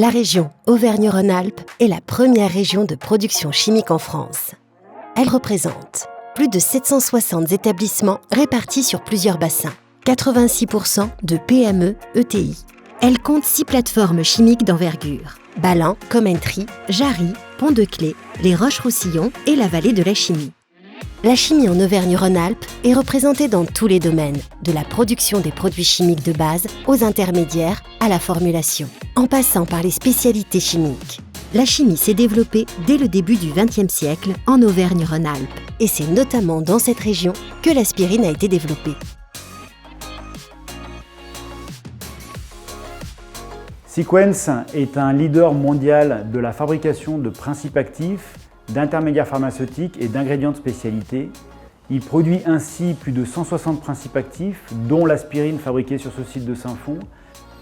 La région Auvergne-Rhône-Alpes est la première région de production chimique en France. Elle représente plus de 760 établissements répartis sur plusieurs bassins, 86% de PME ETI. Elle compte 6 plateformes chimiques d'envergure: Ballan, Commentry, Jarry, Pont-de-Claix, les Roches-Roussillon et la vallée de la Chimie. La chimie en Auvergne-Rhône-Alpes est représentée dans tous les domaines, de la production des produits chimiques de base aux intermédiaires à la formulation, en passant par les spécialités chimiques. La chimie s'est développée dès le début du XXe siècle en Auvergne-Rhône-Alpes, et c'est notamment dans cette région que l'aspirine a été développée. Sequence est un leader mondial de la fabrication de principes actifs, d'intermédiaires pharmaceutiques et d'ingrédients de spécialité. Il produit ainsi plus de 160 principes actifs, dont l'aspirine fabriquée sur ce site de Saint-Fond.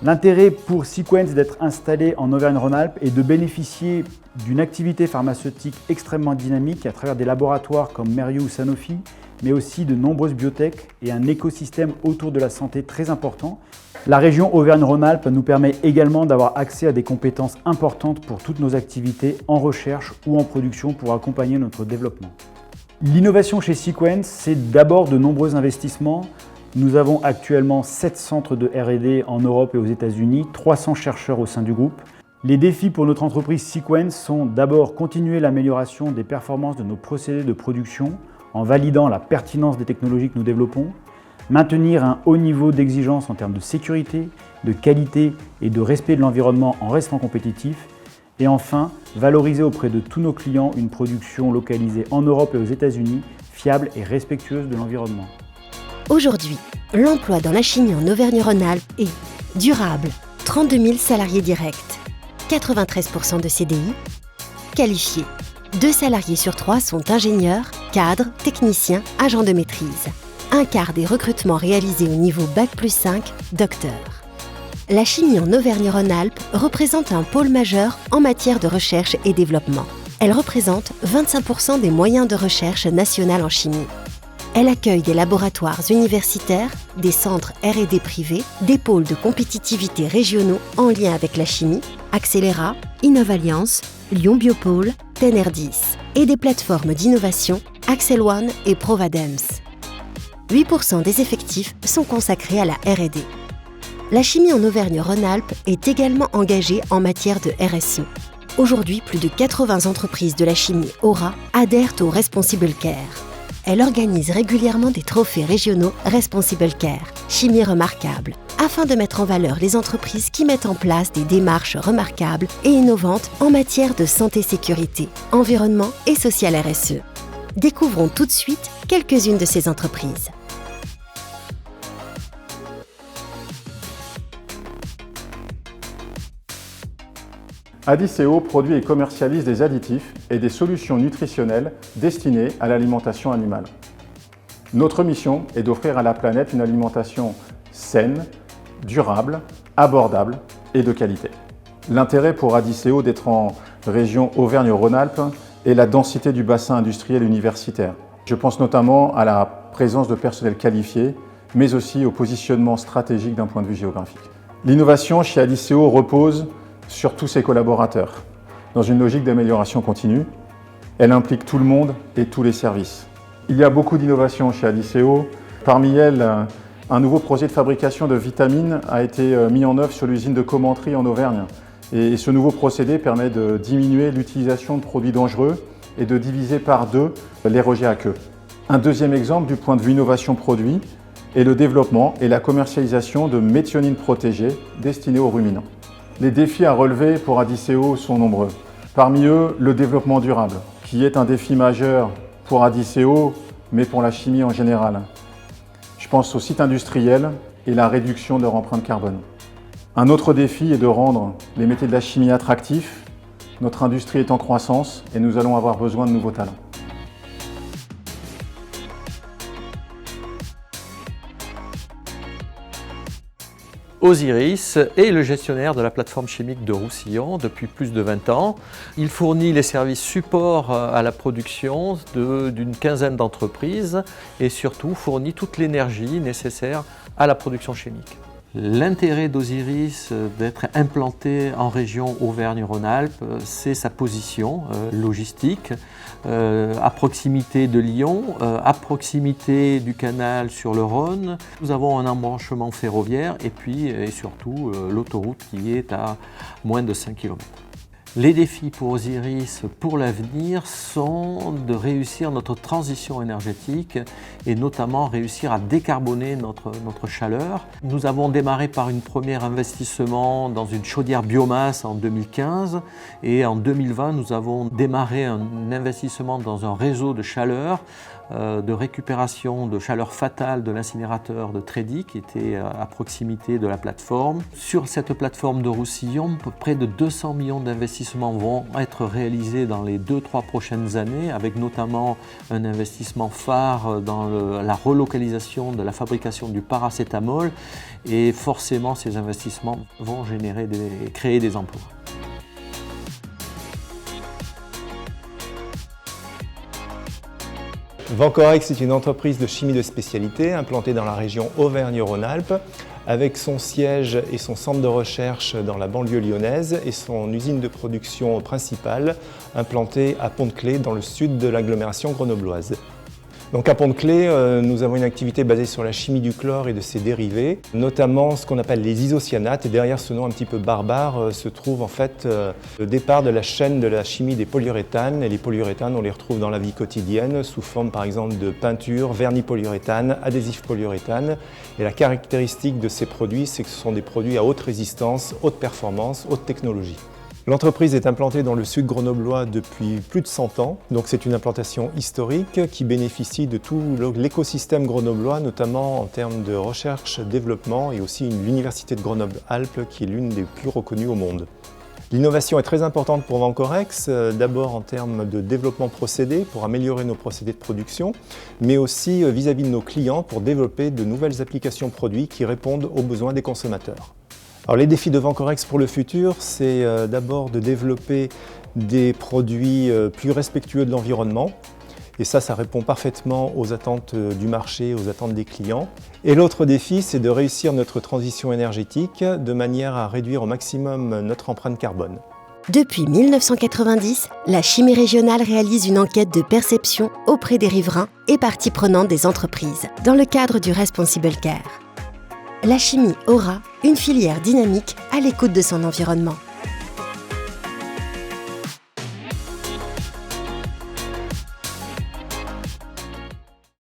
L'intérêt pour Sequence d'être installé en Auvergne-Rhône-Alpes est de bénéficier d'une activité pharmaceutique extrêmement dynamique à travers des laboratoires comme Merriot ou Sanofi, mais aussi de nombreuses biotech et un écosystème autour de la santé très important. La région Auvergne-Rhône-Alpes nous permet également d'avoir accès à des compétences importantes pour toutes nos activités en recherche ou en production pour accompagner notre développement. L'innovation chez Sequence, c'est d'abord de nombreux investissements. Nous avons actuellement 7 centres de R&D en Europe et aux États-Unis, 300 chercheurs au sein du groupe. Les défis pour notre entreprise Sequence sont d'abord continuer l'amélioration des performances de nos procédés de production en validant la pertinence des technologies que nous développons, maintenir un haut niveau d'exigence en termes de sécurité, de qualité et de respect de l'environnement en restant compétitif, et enfin, valoriser auprès de tous nos clients une production localisée en Europe et aux États-Unis, fiable et respectueuse de l'environnement. Aujourd'hui, l'emploi dans la chimie en Auvergne-Rhône-Alpes est durable, 32 000 salariés directs, 93% de CDI, qualifiés. 2 salariés sur 3 sont ingénieurs, cadres, techniciens, agents de maîtrise. Un quart des recrutements réalisés au niveau Bac+5, docteur. La chimie en Auvergne-Rhône-Alpes représente un pôle majeur en matière de recherche et développement. Elle représente 25% des moyens de recherche nationale en chimie. Elle accueille des laboratoires universitaires, des centres R&D privés, des pôles de compétitivité régionaux en lien avec la chimie, Accélera, Innovalliance, Lyon Biopôle, Tener10, et des plateformes d'innovation, Axel One et Provadems. 8% des effectifs sont consacrés à la R&D. La chimie en Auvergne-Rhône-Alpes est également engagée en matière de RSE. Aujourd'hui, plus de 80 entreprises de la chimie Aura adhèrent au Responsible Care. Elle organise régulièrement des trophées régionaux Responsible Care, chimie remarquable, afin de mettre en valeur les entreprises qui mettent en place des démarches remarquables et innovantes en matière de santé-sécurité, environnement et social RSE. Découvrons tout de suite quelques-unes de ces entreprises. Adiceo produit et commercialise des additifs et des solutions nutritionnelles destinées à l'alimentation animale. Notre mission est d'offrir à la planète une alimentation saine, durable, abordable et de qualité. L'intérêt pour Adiceo d'être en région Auvergne-Rhône-Alpes est la densité du bassin industriel universitaire. Je pense notamment à la présence de personnel qualifié, mais aussi au positionnement stratégique d'un point de vue géographique. L'innovation chez Adiceo repose sur tous ses collaborateurs. Dans une logique d'amélioration continue, elle implique tout le monde et tous les services. Il y a beaucoup d'innovations chez Adiceo. Parmi elles, un nouveau projet de fabrication de vitamines a été mis en œuvre sur l'usine de Commentry en Auvergne. Et ce nouveau procédé permet de diminuer l'utilisation de produits dangereux et de diviser par 2 les rejets à queue. Un deuxième exemple du point de vue innovation produit est le développement et la commercialisation de méthionine protégée destinée aux ruminants. Les défis à relever pour Adiceo sont nombreux. Parmi eux, le développement durable, qui est un défi majeur pour Adiceo, mais pour la chimie en général. Je pense aux sites industriels et la réduction de leur empreinte carbone. Un autre défi est de rendre les métiers de la chimie attractifs. Notre industrie est en croissance et nous allons avoir besoin de nouveaux talents. Osiris est le gestionnaire de la plateforme chimique de Roussillon depuis plus de 20 ans. Il fournit les services support à la production d'une quinzaine d'entreprises et surtout fournit toute l'énergie nécessaire à la production chimique. L'intérêt d'Osiris d'être implanté en région Auvergne-Rhône-Alpes, c'est sa position logistique, à proximité de Lyon, à proximité du canal sur le Rhône. Nous avons un embranchement ferroviaire et puis et surtout l'autoroute qui est à moins de 5 km. Les défis pour Osiris pour l'avenir sont de réussir notre transition énergétique et notamment réussir à décarboner notre chaleur. Nous avons démarré par un premier investissement dans une chaudière biomasse en 2015 et en 2020 nous avons démarré un investissement dans un réseau de chaleur, de récupération de chaleur fatale de l'incinérateur de Trédi qui était à proximité de la plateforme. Sur cette plateforme de Roussillon, près de 200 millions d'investissements vont être réalisés dans les 2-3 prochaines années, avec notamment un investissement phare dans la relocalisation de la fabrication du paracétamol. Et forcément, ces investissements vont créer des emplois. Vancorex est une entreprise de chimie de spécialité implantée dans la région Auvergne-Rhône-Alpes avec son siège et son centre de recherche dans la banlieue lyonnaise et son usine de production principale implantée à Pont-de-Claix dans le sud de l'agglomération grenobloise. Donc à Pont-de-Claix, nous avons une activité basée sur la chimie du chlore et de ses dérivés, notamment ce qu'on appelle les isocyanates. Et derrière ce nom un petit peu barbare se trouve en fait le départ de la chaîne de la chimie des polyuréthanes. Et les polyuréthanes, on les retrouve dans la vie quotidienne sous forme par exemple de peinture, vernis polyuréthane, adhésif polyuréthane. Et la caractéristique de ces produits, c'est que ce sont des produits à haute résistance, haute performance, haute technologie. L'entreprise est implantée dans le sud grenoblois depuis plus de 100 ans, donc c'est une implantation historique qui bénéficie de tout l'écosystème grenoblois, notamment en termes de recherche, développement et aussi l'université de Grenoble-Alpes qui est l'une des plus reconnues au monde. L'innovation est très importante pour Vancorex, d'abord en termes de développement procédé pour améliorer nos procédés de production, mais aussi vis-à-vis de nos clients pour développer de nouvelles applications produits qui répondent aux besoins des consommateurs. Alors, les défis de Vancorex pour le futur, c'est d'abord de développer des produits plus respectueux de l'environnement. Et ça répond parfaitement aux attentes du marché, aux attentes des clients. Et l'autre défi, c'est de réussir notre transition énergétique de manière à réduire au maximum notre empreinte carbone. Depuis 1990, la chimie régionale réalise une enquête de perception auprès des riverains et parties prenantes des entreprises, dans le cadre du Responsible Care. La chimie aura une filière dynamique à l'écoute de son environnement.